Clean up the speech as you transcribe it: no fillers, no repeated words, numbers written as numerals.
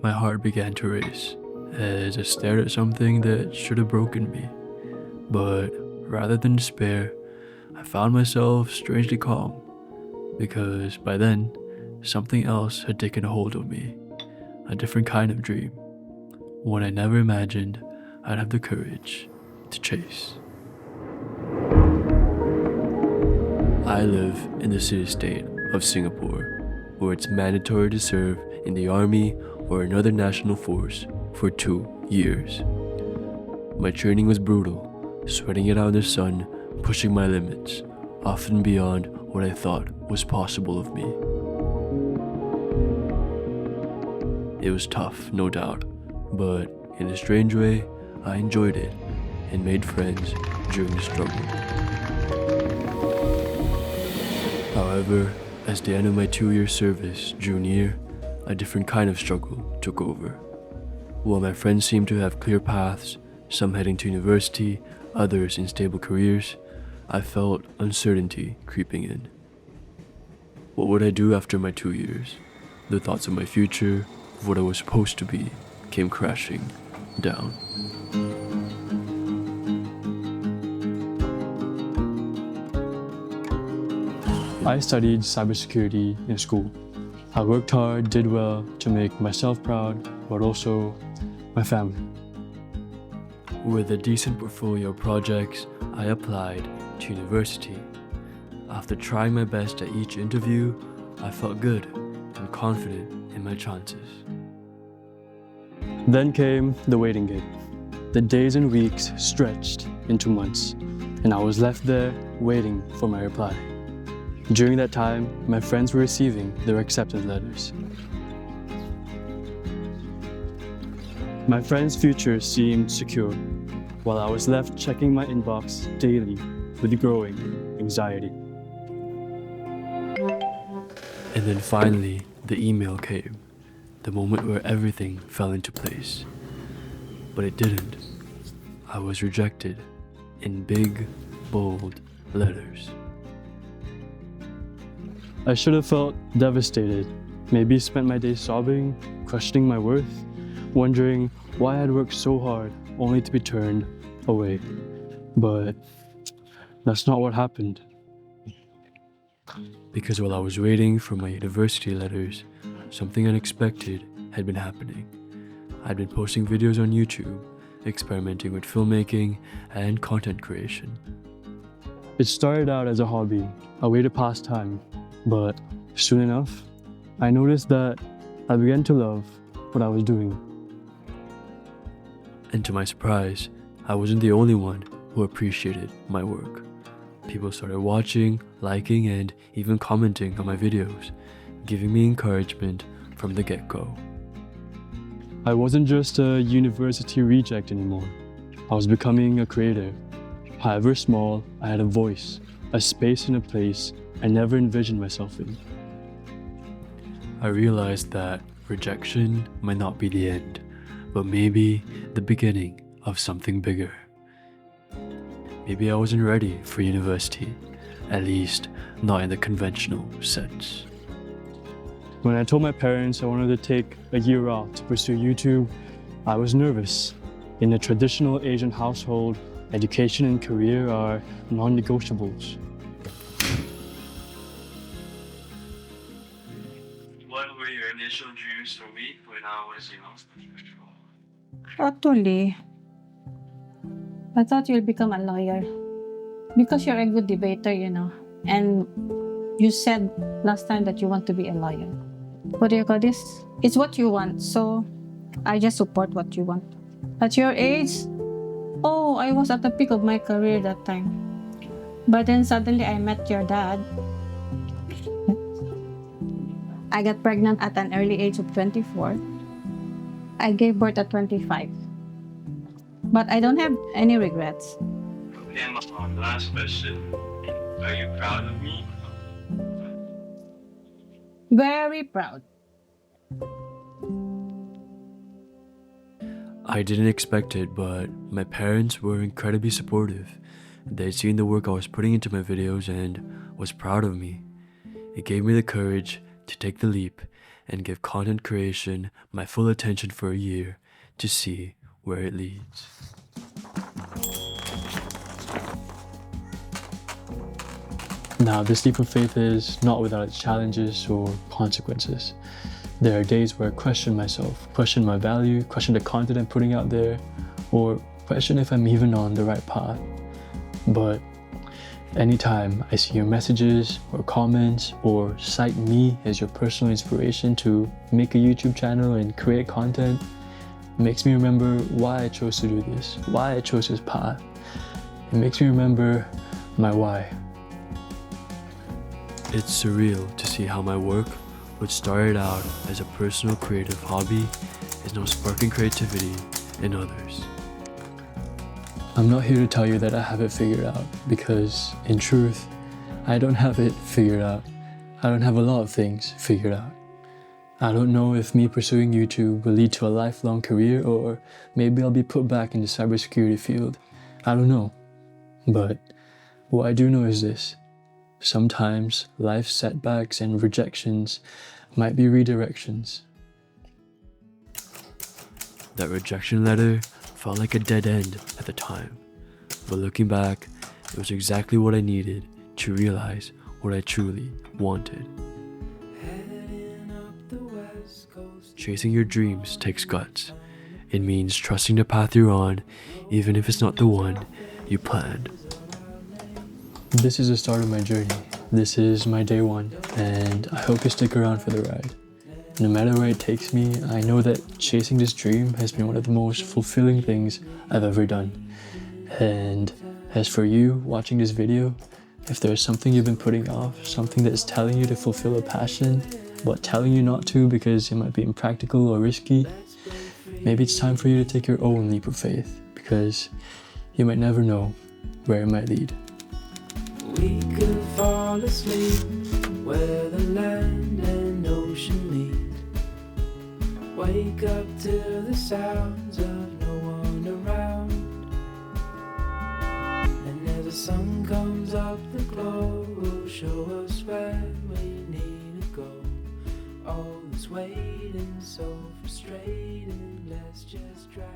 My heart began to race as I stared at something that should have broken me. But rather than despair, I found myself strangely calm, because by then, something else had taken a hold of me, a different kind of dream, one I never imagined I'd have the courage to chase. I live in the city-state of Singapore, where it's mandatory to serve in the army or another national force for 2 years. My training was brutal, sweating it out in the sun, pushing my limits, often beyond what I thought was possible of me. It was tough, no doubt, but in a strange way, I enjoyed it and made friends during the struggle. However, as the end of my 2-year service drew near, a different kind of struggle took over. While my friends seemed to have clear paths, some heading to university, others in stable careers, I felt uncertainty creeping in. What would I do after my 2 years? The thoughts of my future, of what I was supposed to be, came crashing down. I studied cybersecurity in school. I worked hard, did well to make myself proud, but also my family. With a decent portfolio of projects, I applied to university. After trying my best at each interview, I felt good and confident in my chances. Then came the waiting game. The days and weeks stretched into months, and I was left there waiting for my reply. During that time, my friends were receiving their acceptance letters. My friends' future seemed secure, while I was left checking my inbox daily with growing anxiety. And then finally, the email came, the moment where everything fell into place. But it didn't. I was rejected in big, bold letters. I should have felt devastated, maybe spent my days sobbing, questioning my worth, wondering why I'd worked so hard only to be turned away. But that's not what happened. Because while I was waiting for my university letters, something unexpected had been happening. I'd been posting videos on YouTube, experimenting with filmmaking and content creation. It started out as a hobby, a way to pass time, but soon enough, I noticed that I began to love what I was doing. And to my surprise, I wasn't the only one who appreciated my work. People started watching, liking, and even commenting on my videos, giving me encouragement from the get-go. I wasn't just a university reject anymore. I was becoming a creator. However small, I had a voice, a space and a place I never envisioned myself in. I realized that rejection might not be the end, but maybe the beginning of something bigger. Maybe I wasn't ready for university, at least not in the conventional sense. When I told my parents I wanted to take a year off to pursue YouTube, I was nervous. In a traditional Asian household, education and career are non-negotiables. What were your initial dreams for me when I was young? Actually, I thought you'll become a lawyer because you're a good debater, and you said last time that you want to be a lawyer. What do you call this? It's what you want, so I just support what you want. At your age, I was at the peak of my career that time. But then suddenly I met your dad. I got pregnant at an early age of 24. I gave birth at 25. But I don't have any regrets. And last question, are you proud of me? Very proud. I didn't expect it, but my parents were incredibly supportive. They'd seen the work I was putting into my videos and was proud of me. It gave me the courage to take the leap and give content creation my full attention for a year to see where it leads. Now, this leap of faith is not without its challenges or consequences. There are days where I question myself, question my value, question the content I'm putting out there, or question if I'm even on the right path. But anytime I see your messages or comments or cite me as your personal inspiration to make a YouTube channel and create content, it makes me remember why I chose to do this, why I chose this path. It makes me remember my why. It's surreal to see how my work, which started out as a personal creative hobby, is now sparking creativity in others. I'm not here to tell you that I have it figured out, because in truth, I don't have it figured out. I don't have a lot of things figured out. I don't know if me pursuing YouTube will lead to a lifelong career, or maybe I'll be put back in the cybersecurity field. I don't know. But what I do know is this. Sometimes life's setbacks and rejections might be redirections. That rejection letter felt like a dead end at the time, but looking back, it was exactly what I needed to realize what I truly wanted. Chasing your dreams takes guts. It means trusting the path you're on, even if it's not the one you planned. This is the start of my journey. This is my day one, and I hope you stick around for the ride. No matter where it takes me, I know that chasing this dream has been one of the most fulfilling things I've ever done. And as for you watching this video, if there's something you've been putting off, something that's telling you to fulfill a passion, but telling you not to because it might be impractical or risky, maybe it's time for you to take your own leap of faith, because you might never know where it might lead. We could fall asleep where the land and ocean meet. Wake up to the sounds of no one around. And as the sun comes up, the glow will show us where we need to go. All this waiting so frustrating, let's just drive.